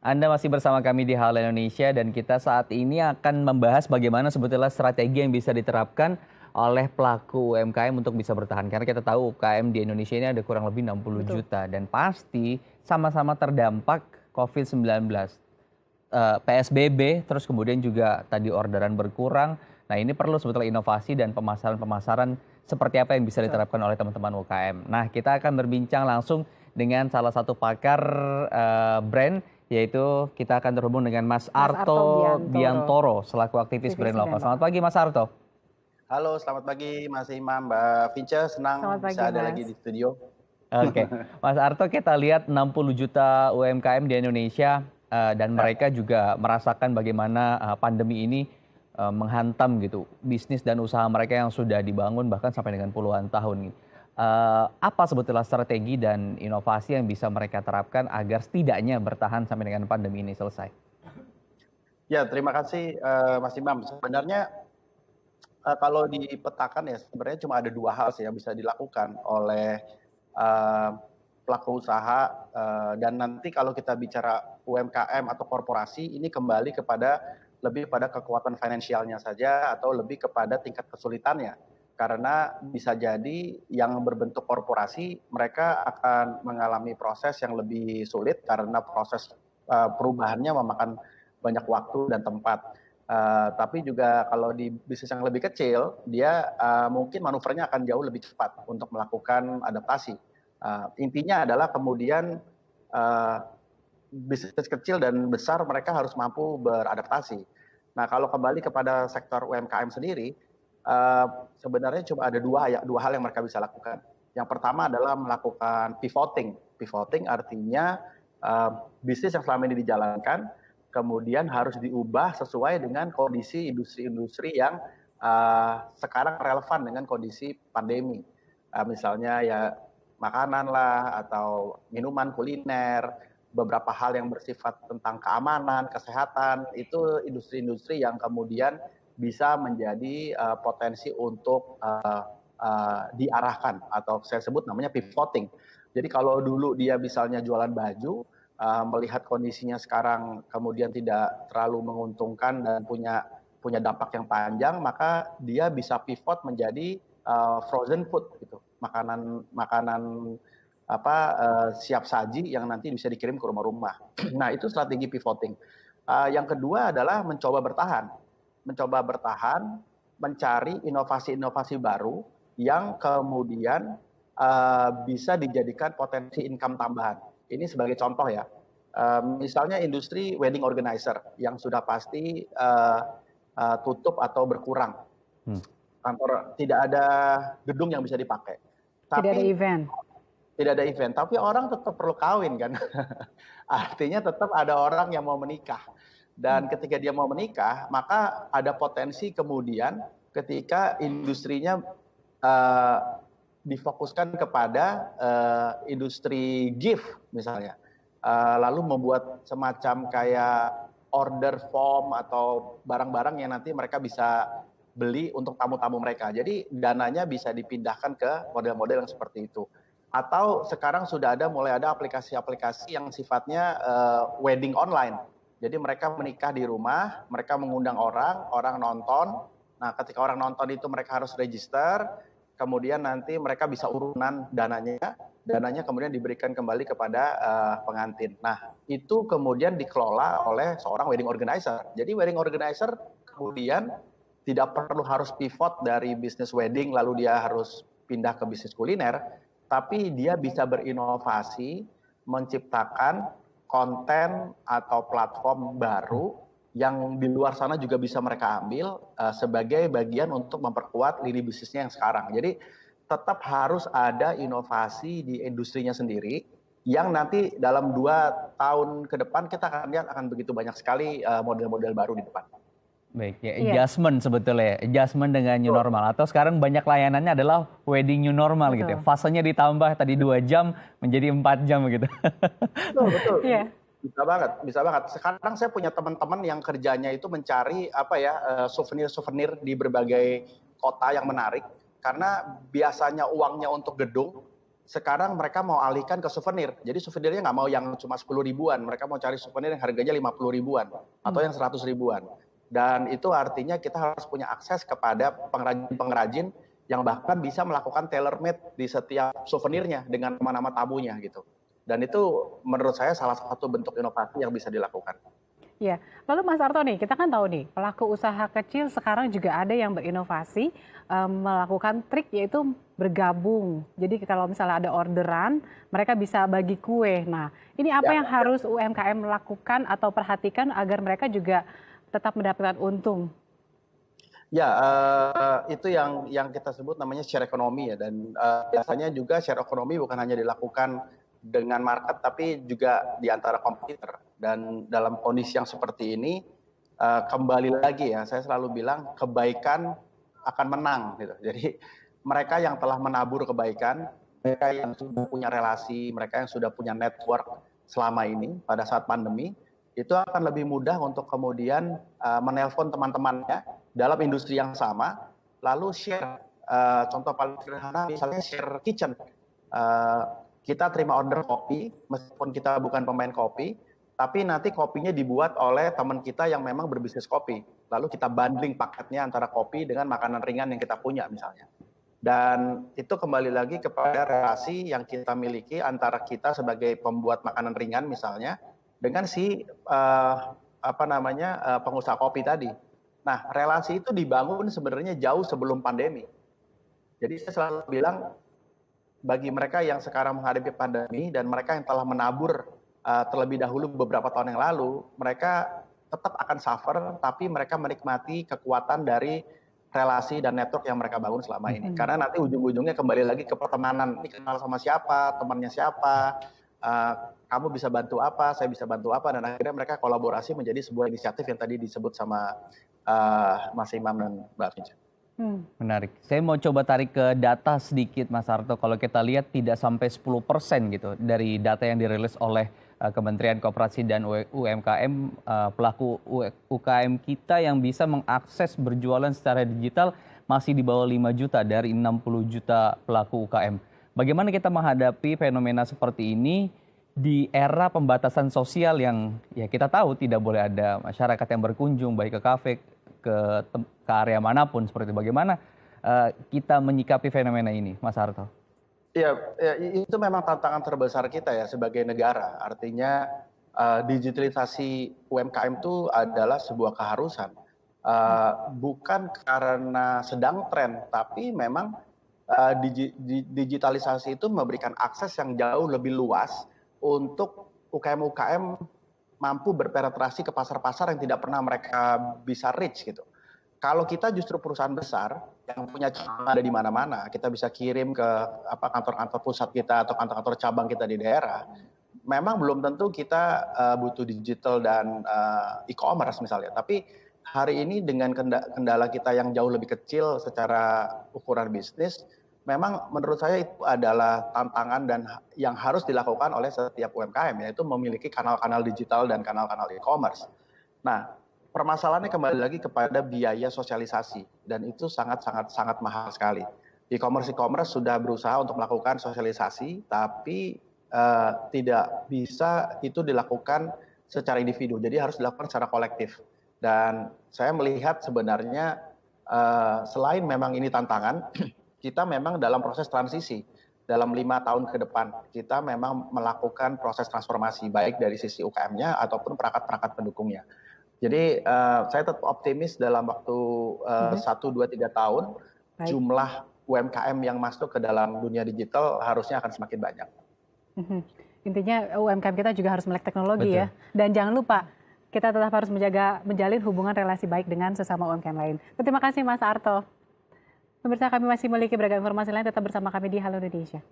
Anda masih bersama kami di Halo Indonesia dan kita saat ini akan membahas bagaimana sebetulnya strategi yang bisa diterapkan oleh pelaku UMKM untuk bisa bertahan. Karena kita tahu UMKM di Indonesia ini ada kurang lebih 60 Betul. juta dan pasti sama-sama terdampak COVID-19. PSBB, terus kemudian juga tadi orderan berkurang. Nah ini perlu sebetulnya inovasi dan pemasaran-pemasaran seperti apa yang bisa Betul. diterapkan oleh teman-teman UKM. Nah kita akan berbincang langsung dengan salah satu pakar brand, yaitu kita akan terhubung dengan Mas Mas Arto Arto Biantoro, Biantoro selaku aktivis aktivis brand lokal. brand Selamat lokal. pagi Mas Arto. Halo, selamat pagi Mas Imam, Mbak Vince. Selamat Senang pagi, bisa ada Mas. lagi di studio. Oke, Mas Arto, kita lihat 60 juta UMKM di Indonesia dan Ya, mereka juga merasakan bagaimana pandemi ini menghantam gitu bisnis dan usaha mereka yang sudah dibangun bahkan sampai dengan puluhan tahun. Apa sebetulnya strategi dan inovasi yang bisa mereka terapkan agar setidaknya bertahan sampai dengan pandemi ini selesai? ya, terima kasih Mas Imam. Sebenarnya kalau dipetakan ya sebenarnya cuma ada dua hal sih yang bisa dilakukan oleh eh, pelaku usaha dan nanti kalau kita bicara UMKM atau korporasi ini kembali kepada lebih pada kekuatan finansialnya saja atau lebih kepada tingkat kesulitannya. Karena bisa jadi yang berbentuk korporasi mereka akan mengalami proses yang lebih sulit karena proses perubahannya memakan banyak waktu dan tempat. Tapi juga kalau di bisnis yang lebih kecil, dia mungkin manuvernya akan jauh lebih cepat untuk melakukan adaptasi. Intinya adalah kemudian uh, bisnis kecil dan besar mereka harus mampu beradaptasi. Nah, kalau kembali kepada sektor UMKM sendiri, sebenarnya cuma ada dua hal yang mereka bisa lakukan. Yang pertama adalah melakukan pivoting. Pivoting artinya bisnis yang selama ini dijalankan kemudian harus diubah sesuai dengan kondisi industri-industri yang sekarang relevan dengan kondisi pandemi. Misalnya ya makanan lah atau minuman kuliner, beberapa hal yang bersifat tentang keamanan, kesehatan, itu industri-industri yang kemudian bisa menjadi potensi untuk diarahkan atau saya sebut namanya pivoting. Jadi kalau dulu dia misalnya jualan baju, melihat kondisinya sekarang kemudian tidak terlalu menguntungkan dan punya dampak yang panjang, maka dia bisa pivot menjadi frozen food gitu, makanan siap saji yang nanti bisa dikirim ke rumah-rumah. Nah itu strategi pivoting. Yang kedua adalah mencoba bertahan, mencari inovasi-inovasi baru yang kemudian bisa dijadikan potensi income tambahan. Ini sebagai contoh ya, misalnya industri wedding organizer yang sudah pasti tutup atau berkurang. Kantor tidak ada gedung yang bisa dipakai. Tidak ada Tapi event. tidak ada event, tapi orang tetap perlu kawin kan. Artinya tetap ada orang yang mau menikah. Dan ketika dia mau menikah, maka ada potensi kemudian ketika industrinya difokuskan kepada industri gift misalnya, lalu membuat semacam kayak order form atau barang-barang yang nanti mereka bisa beli untuk tamu-tamu mereka. Jadi dananya bisa dipindahkan ke model-model yang seperti itu. Atau sekarang sudah mulai ada aplikasi-aplikasi yang sifatnya wedding online. Jadi mereka menikah di rumah, mereka mengundang orang, orang nonton. Nah, ketika orang nonton itu mereka harus register, kemudian nanti mereka bisa urunan dananya kemudian diberikan kembali kepada pengantin. Nah, itu kemudian dikelola oleh seorang wedding organizer. Jadi wedding organizer kemudian tidak perlu harus pivot dari bisnis wedding lalu dia harus pindah ke bisnis kuliner, tapi dia bisa berinovasi, menciptakan konten atau platform baru yang di luar sana juga bisa mereka ambil sebagai bagian untuk memperkuat lini bisnisnya yang sekarang. Jadi tetap harus ada inovasi di industrinya sendiri yang nanti dalam 2 tahun ke depan kita akan lihat akan begitu banyak sekali model-model baru di depan. Baik, ya Iya, adjustment sebetulnya ya, adjustment dengan new Betul, normal atau sekarang banyak layanannya adalah wedding new normal gitu ya. betul. Fasenya ditambah tadi 2 jam menjadi 4 jam gitu. betul, betul. Iya, Bisa banget, bisa banget. Sekarang saya punya teman-teman yang kerjanya itu mencari souvenir-souvenir di berbagai kota yang menarik karena biasanya uangnya untuk gedung sekarang mereka mau alihkan ke souvenir. Jadi souvenirnya nggak mau yang cuma 10 ribuan, mereka mau cari souvenir yang harganya 50 ribuan atau yang 100 ribuan. Dan itu artinya kita harus punya akses kepada pengrajin-pengrajin yang bahkan bisa melakukan tailor-made di setiap souvenirnya dengan nama-nama tamunya gitu. Dan itu menurut saya salah satu bentuk inovasi yang bisa dilakukan. Ya, lalu Mas Arto nih, kita kan tahu nih, pelaku usaha kecil sekarang juga ada yang berinovasi melakukan trik yaitu bergabung. Jadi kalau misalnya ada orderan, mereka bisa bagi kue. Nah, ini apa yang harus UMKM lakukan atau perhatikan agar mereka juga tetap mendapatkan untung? Ya, itu yang kita sebut namanya share ekonomi ya, dan biasanya juga share ekonomi bukan hanya dilakukan dengan market tapi juga di antara kompetitor. Dan dalam kondisi yang seperti ini, kembali lagi ya, saya selalu bilang kebaikan akan menang gitu. Jadi mereka yang telah menabur kebaikan, mereka yang sudah punya relasi, mereka yang sudah punya network selama ini pada saat pandemi, itu akan lebih mudah untuk kemudian menelpon teman-temannya dalam industri yang sama, lalu share. Contoh paling sederhana misalnya share kitchen. Kita terima order kopi, meskipun kita bukan pemain kopi, tapi nanti kopinya dibuat oleh teman kita yang memang berbisnis kopi. Lalu kita bundling paketnya antara kopi dengan makanan ringan yang kita punya misalnya. Dan itu kembali lagi kepada relasi yang kita miliki antara kita sebagai pembuat makanan ringan misalnya, dengan si pengusaha kopi tadi. Nah, relasi itu dibangun sebenarnya jauh sebelum pandemi. Jadi saya selalu bilang bagi mereka yang sekarang menghadapi pandemi dan mereka yang telah menabur terlebih dahulu beberapa tahun yang lalu, mereka tetap akan suffer, tapi mereka menikmati kekuatan dari relasi dan network yang mereka bangun selama ini. Karena nanti ujung-ujungnya kembali lagi ke pertemanan. Ini kenal sama siapa, temannya siapa, kamu bisa bantu apa, saya bisa bantu apa, dan akhirnya mereka kolaborasi menjadi sebuah inisiatif yang tadi disebut sama Mas Imam dan Mbak Vinca. Menarik. Saya mau coba tarik ke data sedikit Mas Arto. Kalau kita lihat tidak sampai 10% gitu dari data yang dirilis oleh Kementerian Koperasi dan UMKM, pelaku UKM kita yang bisa mengakses berjualan secara digital masih di bawah 5 juta dari 60 juta pelaku UKM. Bagaimana kita menghadapi fenomena seperti ini di era pembatasan sosial yang ya kita tahu tidak boleh ada masyarakat yang berkunjung baik ke kafe, ke area manapun seperti itu. Bagaimana kita menyikapi fenomena ini, Mas Arto? Ya, itu memang tantangan terbesar kita ya sebagai negara. Artinya digitalisasi UMKM itu adalah sebuah keharusan. Bukan karena sedang tren, tapi memang digitalisasi itu memberikan akses yang jauh lebih luas untuk UKM-UKM mampu berpenetrasi ke pasar-pasar yang tidak pernah mereka bisa reach gitu. Kalau kita justru perusahaan besar yang punya cabang ada di mana-mana, kita bisa kirim ke kantor-kantor pusat kita atau kantor-kantor cabang kita di daerah. Memang belum tentu kita butuh digital dan e-commerce misalnya, tapi hari ini dengan kendala kita yang jauh lebih kecil secara ukuran bisnis, memang menurut saya itu adalah tantangan dan yang harus dilakukan oleh setiap UMKM, yaitu memiliki kanal-kanal digital dan kanal-kanal e-commerce. Nah, permasalahannya kembali lagi kepada biaya sosialisasi, dan itu sangat mahal sekali. E-commerce sudah berusaha untuk melakukan sosialisasi, tapi tidak bisa itu dilakukan secara individu, jadi harus dilakukan secara kolektif. Dan saya melihat sebenarnya selain memang ini tantangan, kita memang dalam proses transisi. Dalam 5 tahun ke depan, kita memang melakukan proses transformasi, baik dari sisi UKM-nya ataupun perangkat-perangkat pendukungnya. Jadi saya tetap optimis dalam waktu 1, 2, 3 tahun, jumlah UMKM yang masuk ke dalam dunia digital harusnya akan semakin banyak. Intinya UMKM kita juga harus melek teknologi. Betul. Ya. Dan jangan lupa, kita tetap harus menjalin hubungan relasi baik dengan sesama UMKM lain. Terima kasih Mas Arto. Pemirsa, kami masih memiliki beragam informasi lain, tetap bersama kami di Halo Indonesia.